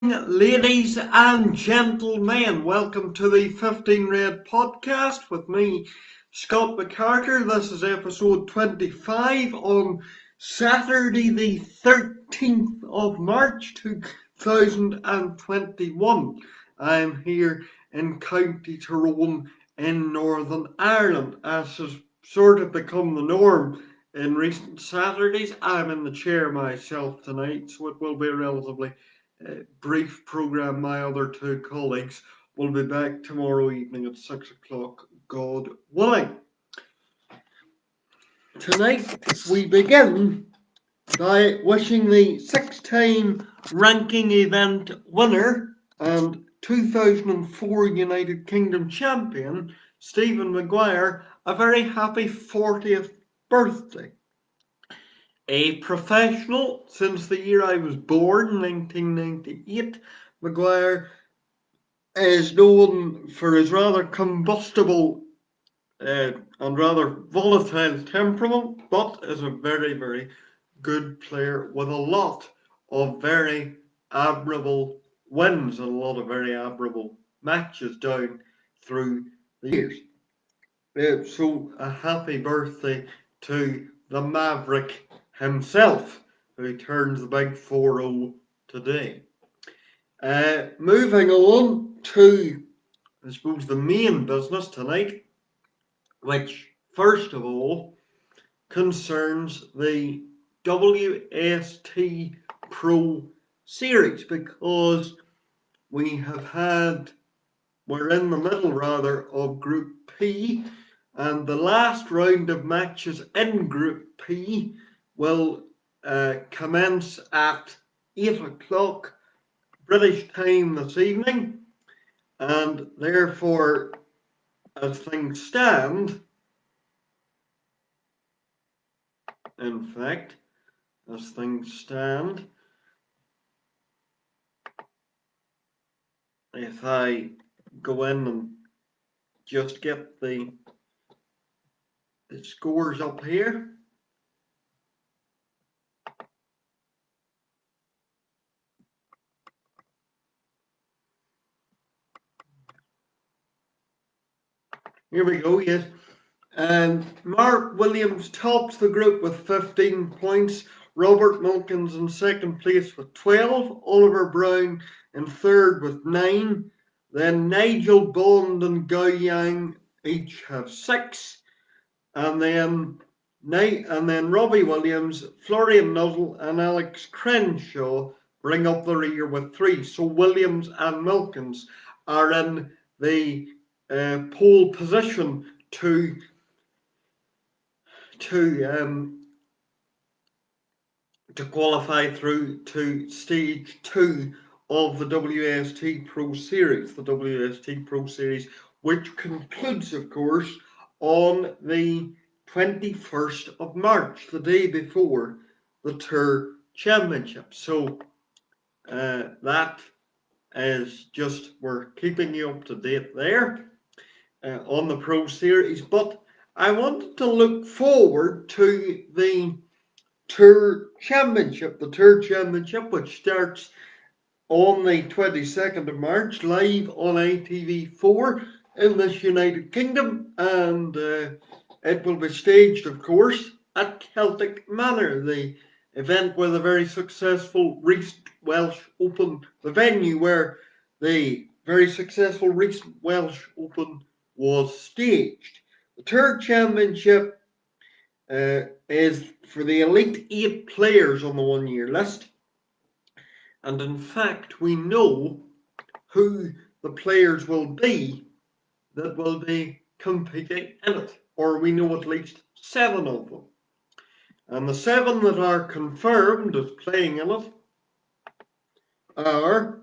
Ladies and gentlemen, welcome to the 15 Red podcast with me, Scott McCarter. This is episode 25 on Saturday, the 13th of March 2021. I'm here in County Tyrone in Northern Ireland. As has sort of become the norm in recent Saturdays, I'm in the chair myself tonight, so it will be a relatively brief programme. My other two colleagues will be back tomorrow evening at 6 o'clock, God willing. Tonight we begin by wishing the 6-time ranking event winner and 2004 United Kingdom champion Stephen Maguire a very happy 40th birthday. A professional since the year I was born, 1998, Maguire is known for his rather combustible and rather volatile temperament, but is a very, very good player with a lot of very admirable wins and a lot of very admirable matches down through the years. So a happy birthday to the Maverick himself, who turns the big 4-0 today. Moving on to, I suppose, the main business tonight, which first of all concerns the WST Pro Series, because we're in the middle rather of Group P, and the last round of matches in Group P will commence at 8 o'clock British time this evening, and therefore, as things stand, in fact, as things stand, if I go in and just get the scores up here. Here we go, yes. And Mark Williams tops the group with 15 points. Robert Milkins in second place with 12. Oliver Brown in third with 9. Then Nigel Bond and Gao Yang each have 6. And then Robbie Williams, Florian Nuttall and Alex Crenshaw bring up the rear with 3. So Williams and Milkins are in the pole position to qualify through to stage 2 of the WST Pro Series. The WST Pro Series, which concludes, of course, on the 21st of March, the day before the Tour Championship. So that is just, we're keeping you up to date there on the Pro Series. But I wanted to look forward to the Tour Championship, which starts on the 22nd of March, live on ITV4 in this United Kingdom, and it will be staged, of course, at Celtic Manor, the event where the very successful recent Welsh Open, the venue where the very successful recent Welsh Open was staged. The Tour Championship is for the elite 8 players on the 1-year list. And in fact, we know who the players will be that will be competing in it, or we know at least 7 of them. And the 7 that are confirmed as playing in it are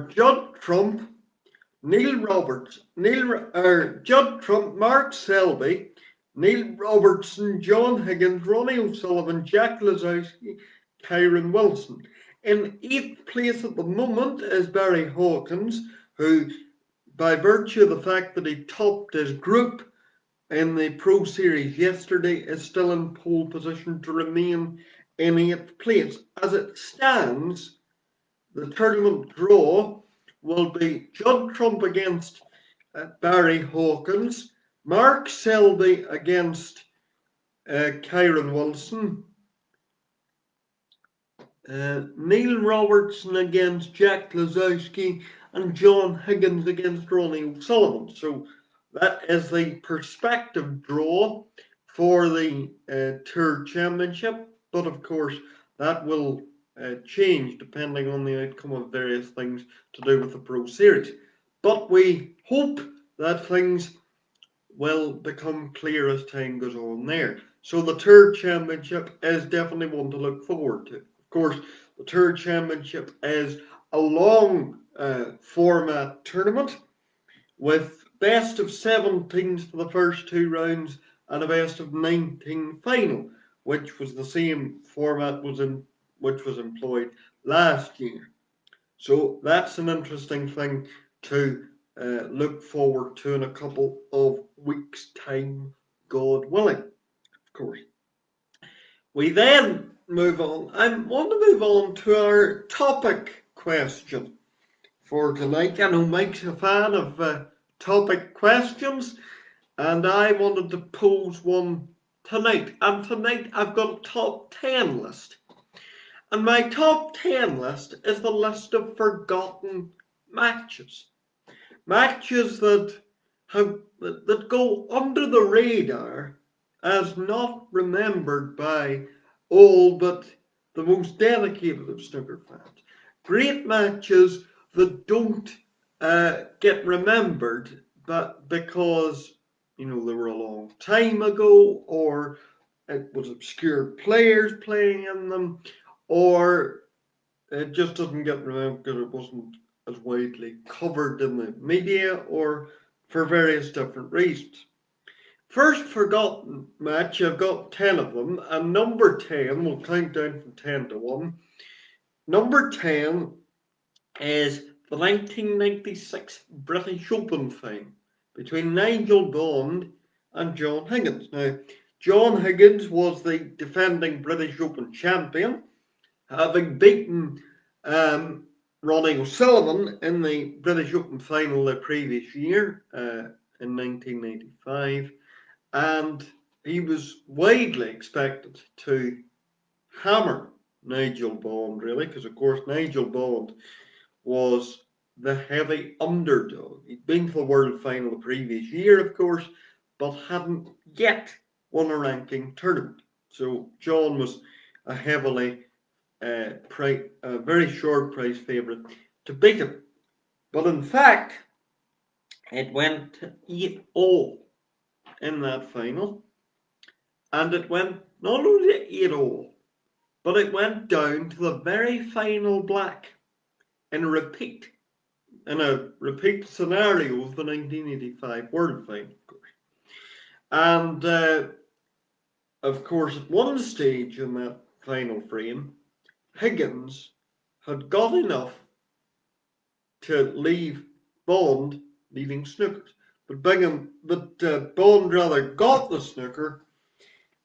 Judd Trump, Neil Roberts, Judd Trump, Mark Selby, Neil Robertson, John Higgins, Ronnie O'Sullivan, Jack Lazowski, Kyron Wilson. In 8th place at the moment is Barry Hawkins, who, by virtue of the fact that he topped his group in the Pro Series yesterday, is still in pole position to remain in 8th place. As it stands, the tournament draw will be Judd Trump against Barry Hawkins, Mark Selby against Kyron Wilson, Neil Robertson against Jack Lazowski, and John Higgins against Ronnie O'Sullivan. So that is the prospective draw for the Tour Championship, but of course that will change depending on the outcome of various things to do with the Pro Series. But we hope that things will become clear as time goes on there. So the Tour Championship is definitely one to look forward to. Of course, the Tour Championship is a long format tournament with best of 17s for the first 2 rounds and a best of 19 final, which was the same format which was employed last year. So that's an interesting thing to look forward to in a couple of weeks' time, God willing, of course. We then move on. I want to move on to our topic question for tonight. I know Mike's a fan of topic questions, and I wanted to pose one tonight. And tonight I've got a top 10 list. And my top 10 list is the list of forgotten matches. Matches that go under the radar as not remembered by all but the most dedicated of snooker fans. Great matches that don't get remembered, but because they were a long time ago, or it was obscure players playing in them, or it just doesn't get remembered because it wasn't as widely covered in the media, or for various different reasons. First forgotten match, I've got 10 of them, and number 10, we'll count down from 10 to 1. Number 10 is the 1996 British Open final between Nigel Bond and John Higgins. Now, John Higgins was the defending British Open champion, having beaten Ronnie O'Sullivan in the British Open final the previous year in 1995, and he was widely expected to hammer Nigel Bond, really, because of course Nigel Bond was the heavy underdog. He'd been to the World Final the previous year, of course, but hadn't yet won a ranking tournament. So John was a heavily a very short price favourite to beat him. But in fact, it went 8-all in that final. And it went not only 8-all, but it went down to the very final black in a repeat scenario of the 1985 World Final, of course. And of course, at one stage in that final frame, Higgins had got enough to leave Bond leading snookers. But Bond rather got the snooker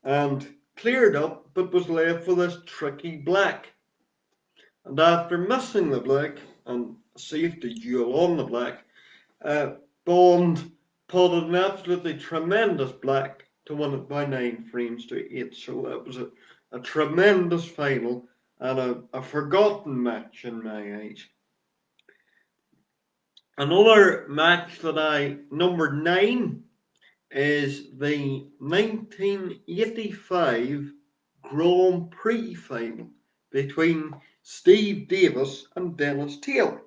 and cleared up, but was left with this tricky black. And after missing the black and a safety duel on the black, Bond potted an absolutely tremendous black to win it by 9 frames to 8. So that was a tremendous final and a forgotten match in my eyes. Another match that number 9 is the 1985 Grand Prix final between Steve Davis and Dennis Taylor.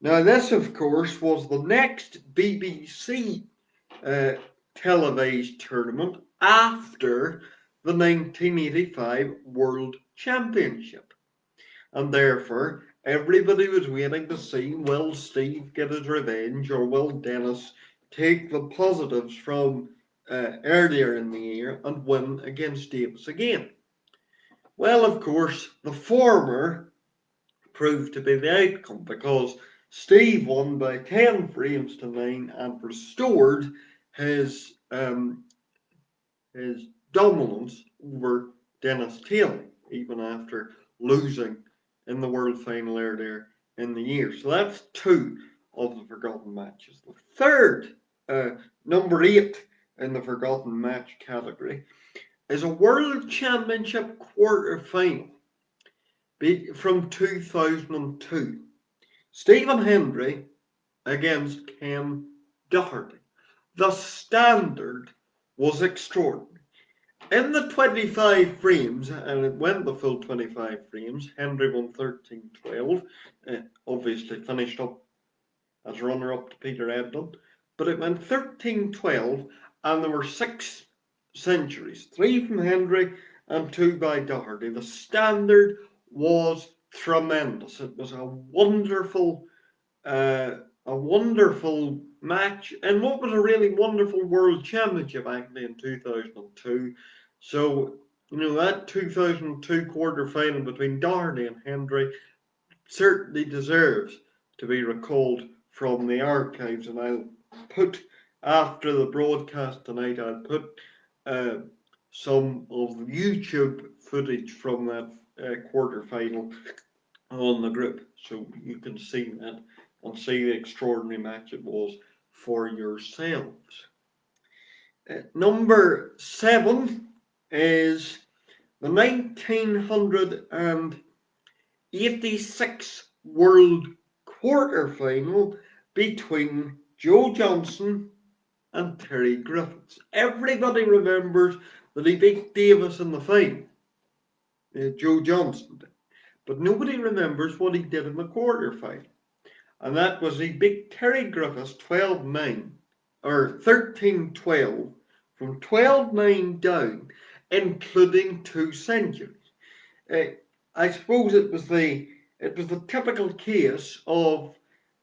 Now this, of course, was the next BBC televised tournament after the 1985 World Championship. And therefore, everybody was waiting to see, will Steve get his revenge, or will Dennis take the positives from earlier in the year and win against Davis again. Well, of course, the former proved to be the outcome because Steve won by 10 frames to 9 and restored his his dominance over Dennis Taylor, even after losing in the World Final earlier in the year. So that's two of the forgotten matches. The third, number 8 in the forgotten match category, is a World Championship quarter final from 2002. Stephen Hendry against Ken Doherty. The standard was extraordinary. In the 25 frames, and it went the full 25 frames, Hendry won 13-12, obviously finished up as runner-up to Peter Ebdon, but it went 13-12, and there were 6 centuries, 3 from Hendry and 2 by Doherty. The standard was tremendous. It was a wonderful match, and what was a really wonderful World Championship actually in 2002. So, that 2002 quarter final between Doherty and Hendry certainly deserves to be recalled from the archives, and I'll put, after the broadcast tonight, I'll put some of the YouTube footage from that quarter final on the group, so you can see that and see the extraordinary match it was for yourselves. Number 7 is the 1986 World Quarter Final between Joe Johnson and Terry Griffiths. Everybody remembers that he beat Davis in the final, Joe Johnson did, but nobody remembers what he did in the quarter final. And that was he beat Terry Griffiths 12-9, or 13-12, from 12-9 down, including 2 centuries. I suppose it was the typical case of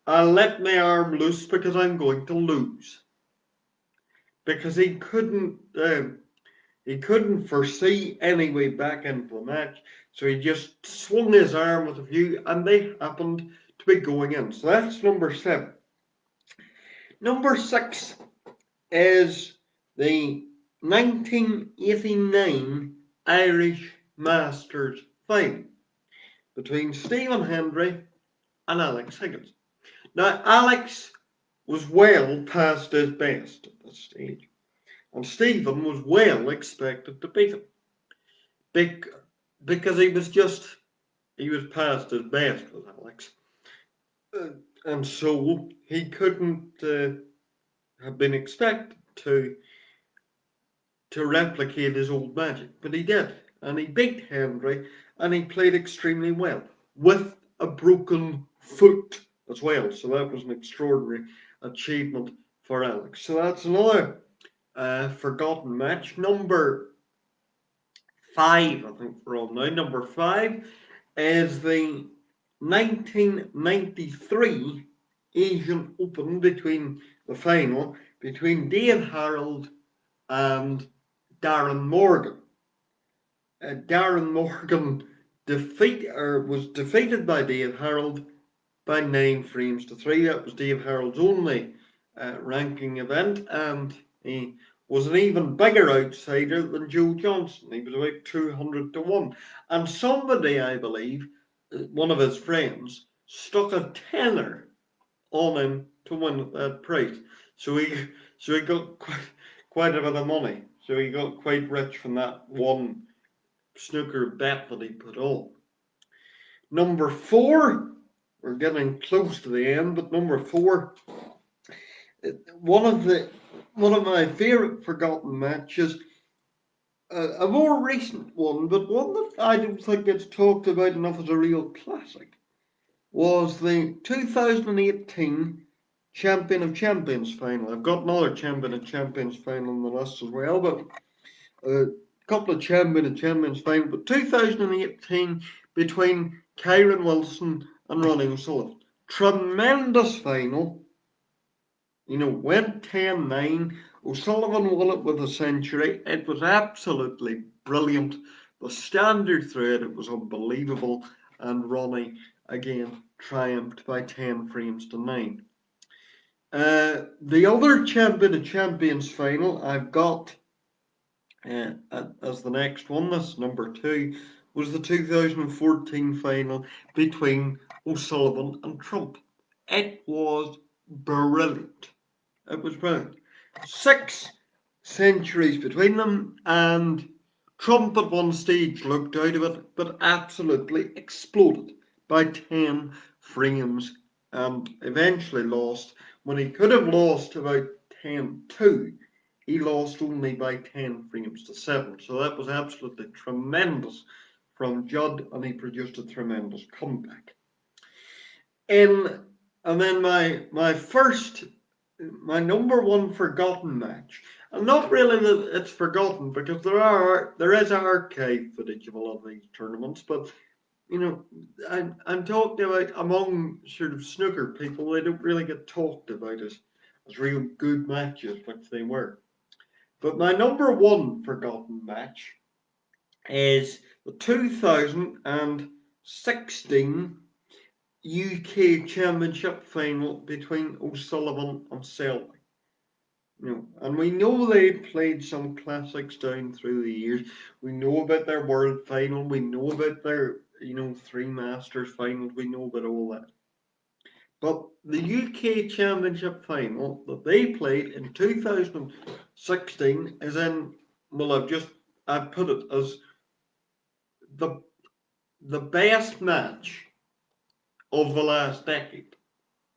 I'll let my arm loose because I'm going to lose, because he couldn't foresee any way back into the match, so he just swung his arm with a view, and they happened to be going in. So that's number 7. Number 6 is the 1989 Irish Masters final between Stephen Hendry and Alex Higgins. Now, Alex was well past his best at this stage, and Stephen was well expected to beat him because he was past his best with Alex. And so he couldn't have been expected to replicate his old magic, but he did, and he beat Hendry, and he played extremely well with a broken foot as well. So that was an extraordinary achievement for Alex. So that's another forgotten match. Number 5, I think we're on now. Number 5 is the 1993 Asian Open between Dave Harold and Darren Morgan. Darren Morgan was defeated by Dave Harold by 9 frames to 3. That was Dave Harold's only ranking event, and he was an even bigger outsider than Joe Johnson. He was about 200-1. And somebody, I believe, one of his friends, stuck a tenner on him to win that prize. So he got quite a bit of money. So he got quite rich from that one snooker bet that he put on. Number 4, we're getting close to the end, but number 4, one of my favourite forgotten matches, a more recent one, but one that I don't think gets talked about enough as a real classic, was the 2018 Champion of Champions final. I've got another Champion of Champions final on the list as well, but a couple of Champion of Champions final. But 2018 between Kyron Wilson and Ronnie O'Sullivan. Tremendous final. Went 10-9. O'Sullivan won it with a century. It was absolutely brilliant. The standard through it was unbelievable. And Ronnie again triumphed by 10 frames to 9. The other Champion of Champions final I've got as the next one, this number 2, was the 2014 final between O'Sullivan and Trump. It was brilliant. It was brilliant. 6 centuries between them, and Trump at one stage looked out of it, but absolutely exploded by 10 frames and eventually lost. When he could have lost about 10-2, he lost only by 10 frames to 7. So that was absolutely tremendous from Judd, and he produced a tremendous comeback. And then my number one forgotten match, and not really that it's forgotten, because there is archive footage of a lot of these tournaments, but you know, I'm talking about among sort of snooker people, they don't really get talked about as real good matches, which they were. But my number one forgotten match is the 2016 UK Championship final between O'Sullivan and Selby. And we know they played some classics down through the years. We know about their world final. We know about their, 3 Masters finals. We know about all that. But the UK Championship final that they played in 2016 is in, well, I've put it as the best match of the last decade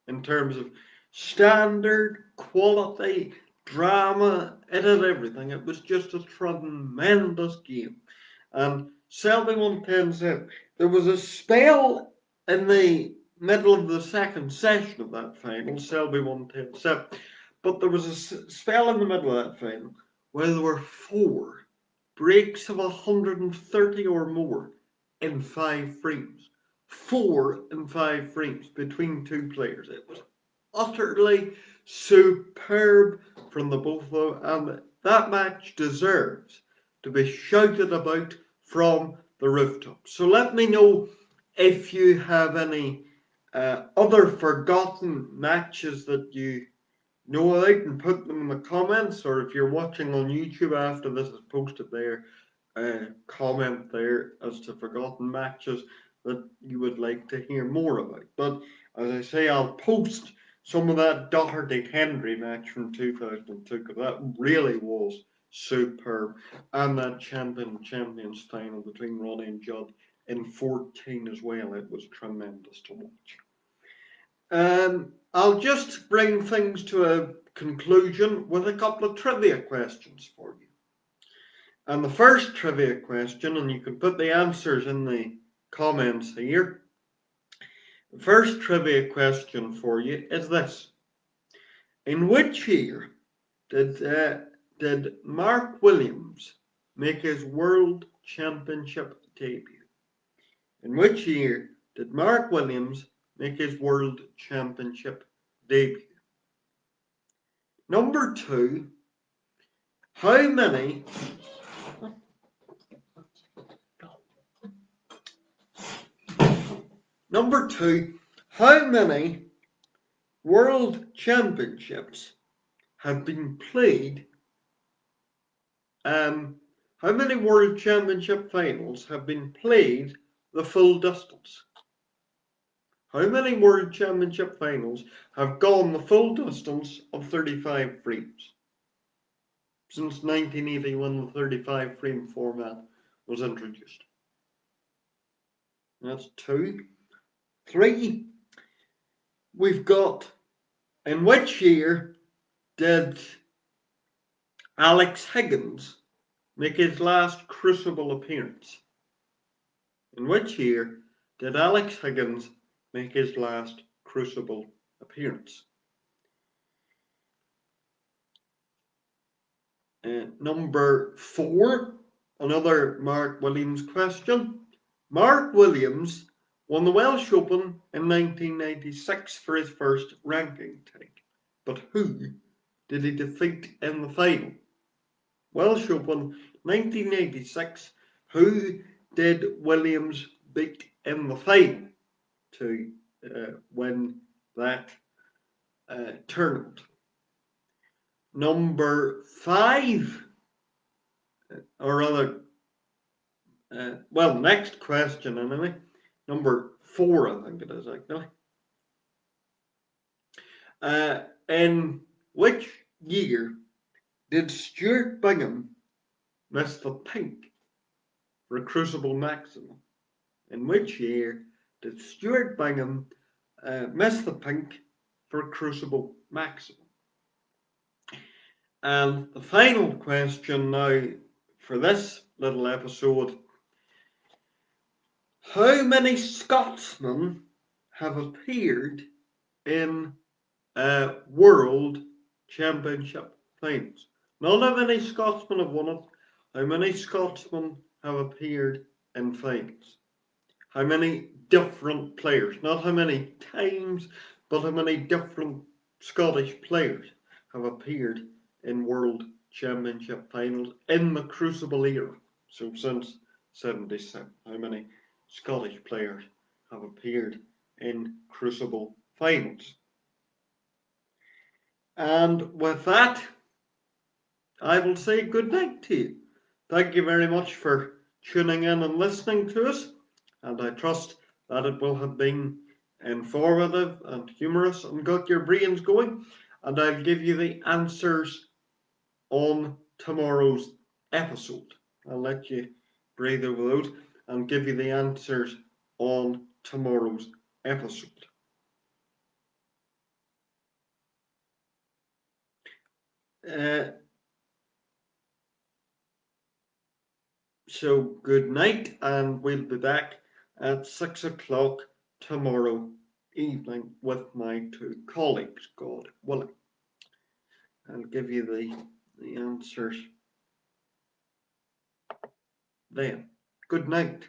in terms of standard, quality, drama. It had everything. It was just a tremendous game. And Selby won 10-7. There was a spell in the middle of the second session of that final. Selby won 10-7. But there was a spell in the middle of that final where there were 4 breaks of 130 or more in 5 frames. 4 in 5 frames between 2 players. It was utterly superb from the both of them, and that match deserves to be shouted about from the rooftop. So let me know if you have any other forgotten matches that you know about, and put them in the comments, or if you're watching on YouTube after this is posted there, comment there as to forgotten matches that you would like to hear more about. But as I say, I'll post some of that Doherty Henry match from 2002, because that really was superb, and that champions final between Ronnie and Judd in 14 as well. It was tremendous to watch. I'll just bring things to a conclusion with a couple of trivia questions for you. And the first trivia question, and you can put the answers in the comments here. The first trivia question for you is this. In which year did Mark Williams make his World Championship debut? In which year did Mark Williams make his World Championship debut? Number 2, how many World Championships have been played? How many World Championship finals have been played the full distance? How many World Championship finals have gone the full distance of 35 frames? Since 1980, when the 35 frame format was introduced. That's 2. 3. We've got, in which year did Alex Higgins make his last Crucible appearance? In which year did Alex Higgins make his last Crucible appearance? Number 4, another Mark Williams question. Mark Williams won the Welsh Open in 1996 for his first ranking title. But who did he defeat in the final? Welsh Open 1986, who did Williams beat in the final to win that tournament? Number 5, or rather, well, next question anyway. Number 4, I think it is actually. In which year did Stuart Bingham miss the pink for Crucible Maximum? In which year did Stuart Bingham miss the pink for Crucible Maximum? And the final question now for this little episode: how many Scotsmen have appeared in World Championship finals? Not how many Scotsmen have won it, how many Scotsmen have appeared in finals? How many different players, not how many times, but how many different Scottish players have appeared in World Championship finals in the Crucible era? So since 77, how many Scottish players have appeared in Crucible finals? And with that, I will say good night to you. Thank you very much for tuning in and listening to us, and I trust that it will have been informative and humorous and got your brains going, and I'll give you the answers on tomorrow's episode. I'll let you breathe over those and give you the answers on tomorrow's episode. So good night, and we'll be back at 6 o'clock tomorrow evening with my 2 colleagues, God willing. I'll give you the answers then. Good night.